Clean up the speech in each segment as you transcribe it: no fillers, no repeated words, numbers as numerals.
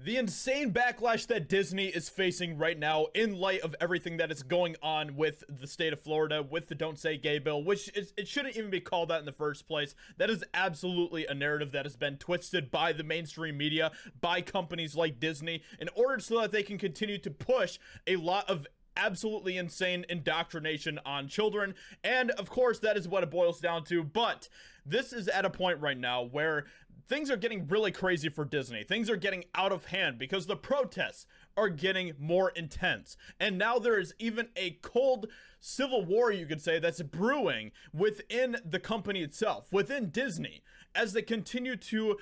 The insane backlash that Disney is facing right now in light of everything that is going on with the state of Florida, with the Don't Say Gay bill, which it shouldn't even be called that in the first place. That is absolutely a narrative that has been twisted by the mainstream media, by companies like Disney, in order so that they can continue to push a lot of absolutely insane indoctrination on children. And of course, that is what it boils down to. But this is at a point right now where things are getting really crazy for Disney. Things are getting out of hand because the protests are getting more intense. And now there is even a cold civil war, you could say, that's brewing within the company itself, within Disney, as they continue to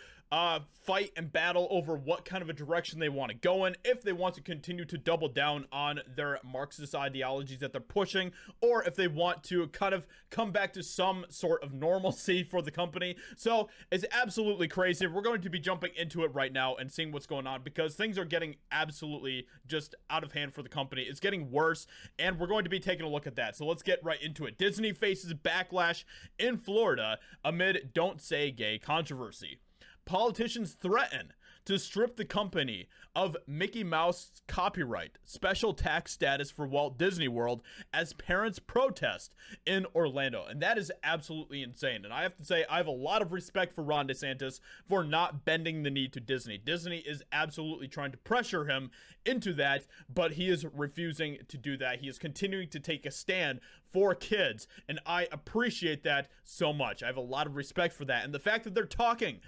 fight and battle over what kind of a direction they want to go in, if they want to continue to double down on their Marxist ideologies that they're pushing, or if they want to kind of come back to some sort of normalcy for the company. So it's absolutely crazy. We're going to be jumping into it right now and seeing what's going on, because things are getting absolutely just out of hand for the company. It's getting worse, and we're going to be taking a look at that. So let's get right into it. Disney faces backlash in Florida amid Don't Say Gay controversy. Politicians threaten to strip the company of Mickey Mouse copyright, special tax status for Walt Disney World as parents protest in Orlando. And that is absolutely insane. And I have to say, I have a lot of respect for Ron DeSantis for not bending the knee to Disney. Disney is absolutely trying to pressure him into that, but he is refusing to do that. He is continuing to take a stand for kids, and I appreciate that so much. I have a lot of respect for that. And the fact that they're talking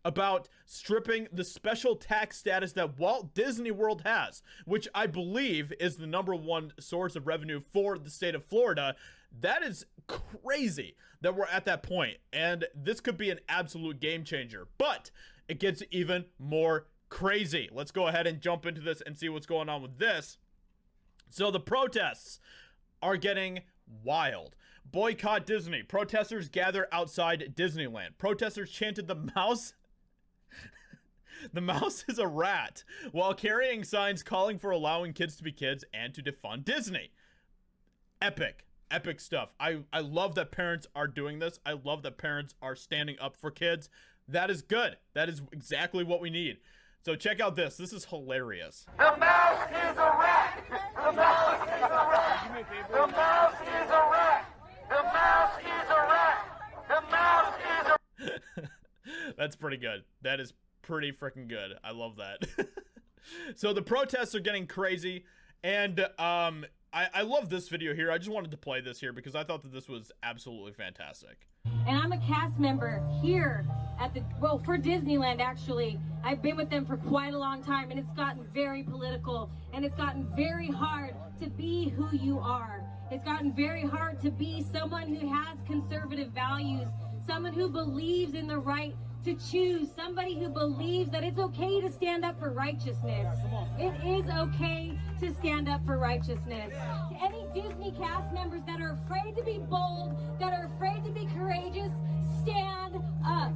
about stripping the special tax status that Walt Disney World has, which I believe is the #1 source of revenue for the state of Florida. That is crazy that we're at that point, and this could be an absolute game changer. But it gets even more crazy. Let's go ahead and jump into this and see what's going on with this. So the protests are getting wild. Boycott Disney. Protesters gather outside Disneyland. Protesters chanted the mouse is a rat, while carrying signs calling for allowing kids to be kids and to defund Disney. Epic stuff. I love that parents are doing this. I love that parents are standing up for kids. That is good. That is exactly what we need. So check out this. This is hilarious. The mouse is a rat. The mouse is a rat. The mouse is a rat. The mouse is a rat. The mouse is a That's pretty good. That is pretty freaking good. I love that. So the protests are getting crazy, and I love this video here. I just wanted to play this here because I thought that this was absolutely fantastic. And I'm a cast member here at for Disneyland, actually. I've been with them for quite a long time, and it's gotten very political, and it's gotten very hard to be who you are. It's gotten very hard to be someone who has conservative values, someone who believes in the right to choose, somebody who believes that it's okay to stand up for righteousness. It is okay to stand up for righteousness. To any Disney cast members that are afraid to be bold, that are afraid to be courageous, stand up.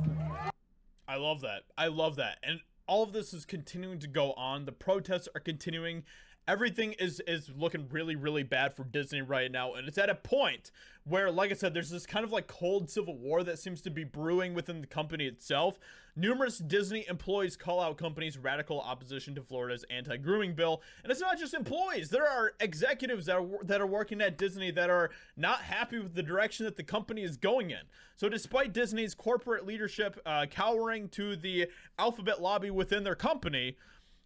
I love that. I love that. And all of this is continuing to go on. The protests are continuing. Everything is looking really, really bad for Disney right now. And it's at a point where, like I said, there's this kind of like cold civil war that seems to be brewing within the company itself. Numerous Disney employees call out company's radical opposition to Florida's anti-grooming bill. And it's not just employees. There are executives that are working at Disney that are not happy with the direction that the company is going in. So despite Disney's corporate leadership cowering to the alphabet lobby within their company,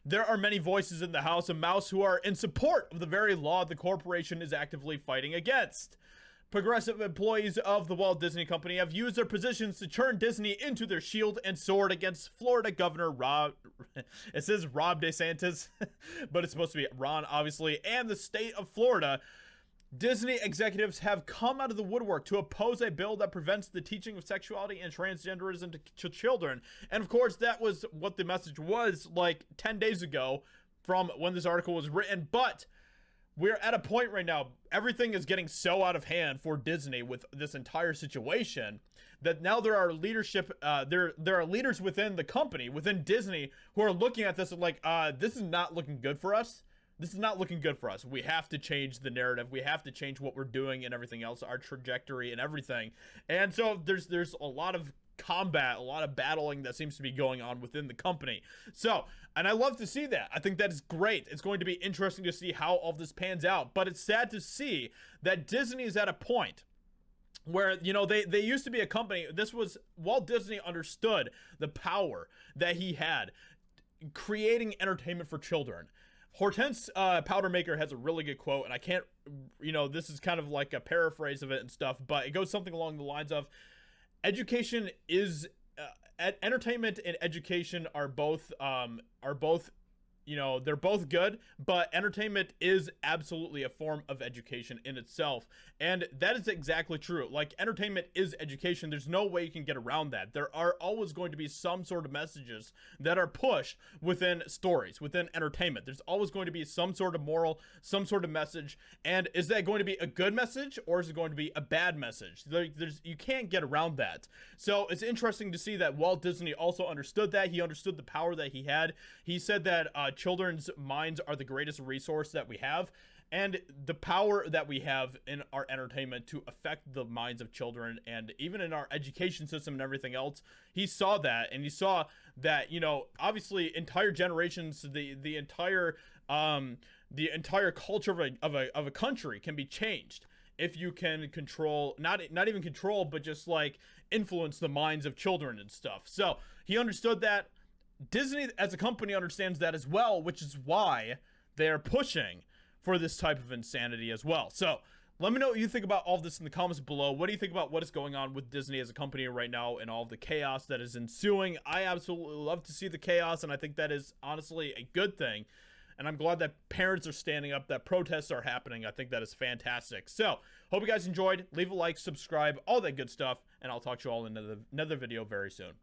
there are many voices in the House of Mouse who are in support of the very law the corporation is actively fighting against. Progressive employees of the Walt Disney Company have used their positions to turn Disney into their shield and sword against Florida Governor it says Rob DeSantis, but it's supposed to be Ron, obviously, and the state of Florida. Disney executives have come out of the woodwork to oppose a bill that prevents the teaching of sexuality and transgenderism to children. And of course, that was what the message was like 10 days ago from when this article was written. But we're at a point right now, everything is getting so out of hand for Disney with this entire situation that now there are leadership, there are leaders within the company, within Disney, who are looking at this and like, this is not looking good for us. This is not looking good for us. We have to change the narrative. We have to change what we're doing and everything else, our trajectory and everything. And so there's a lot of combat, a lot of battling that seems to be going on within the company. So, and I love to see that. I think that is great. It's going to be interesting to see how all this pans out, but it's sad to see that Disney is at a point where, you know, they used to be a company. This was Walt Disney understood the power that he had creating entertainment for children. Hortense Powdermaker has a really good quote, and I can't, you know, this is kind of like a paraphrase of it and stuff, but it goes something along the lines of, education is entertainment and education are both you know, they're both good, but entertainment is absolutely a form of education in itself. And that is exactly true. Like, entertainment is education. There's no way you can get around that. There are always going to be some sort of messages that are pushed within stories, within entertainment. There's always going to be some sort of moral, some sort of message. And is that going to be a good message, or is it going to be a bad message? You can't get around that. So it's interesting to see that Walt Disney also understood that. He understood the power that he had. He said that children's minds are the greatest resource that we have, and the power that we have in our entertainment to affect the minds of children, and even in our education system and everything else. He saw that, and he saw that, you know, obviously entire generations, the entire culture of a country can be changed if you can control, not even control, but just like influence the minds of children and stuff. So he understood that. Disney as a company understands that as well, which is why they're pushing for this type of insanity as well. So let me know what you think about all of this in the comments below. What do you think about what is going on with Disney as a company right now and all of the chaos that is ensuing? I absolutely love to see the chaos, and I think that is honestly a good thing. And I'm glad that parents are standing up, that protests are happening. I think that is fantastic. So hope you guys enjoyed. Leave a like, subscribe, all that good stuff, and I'll talk to you all in another video very soon.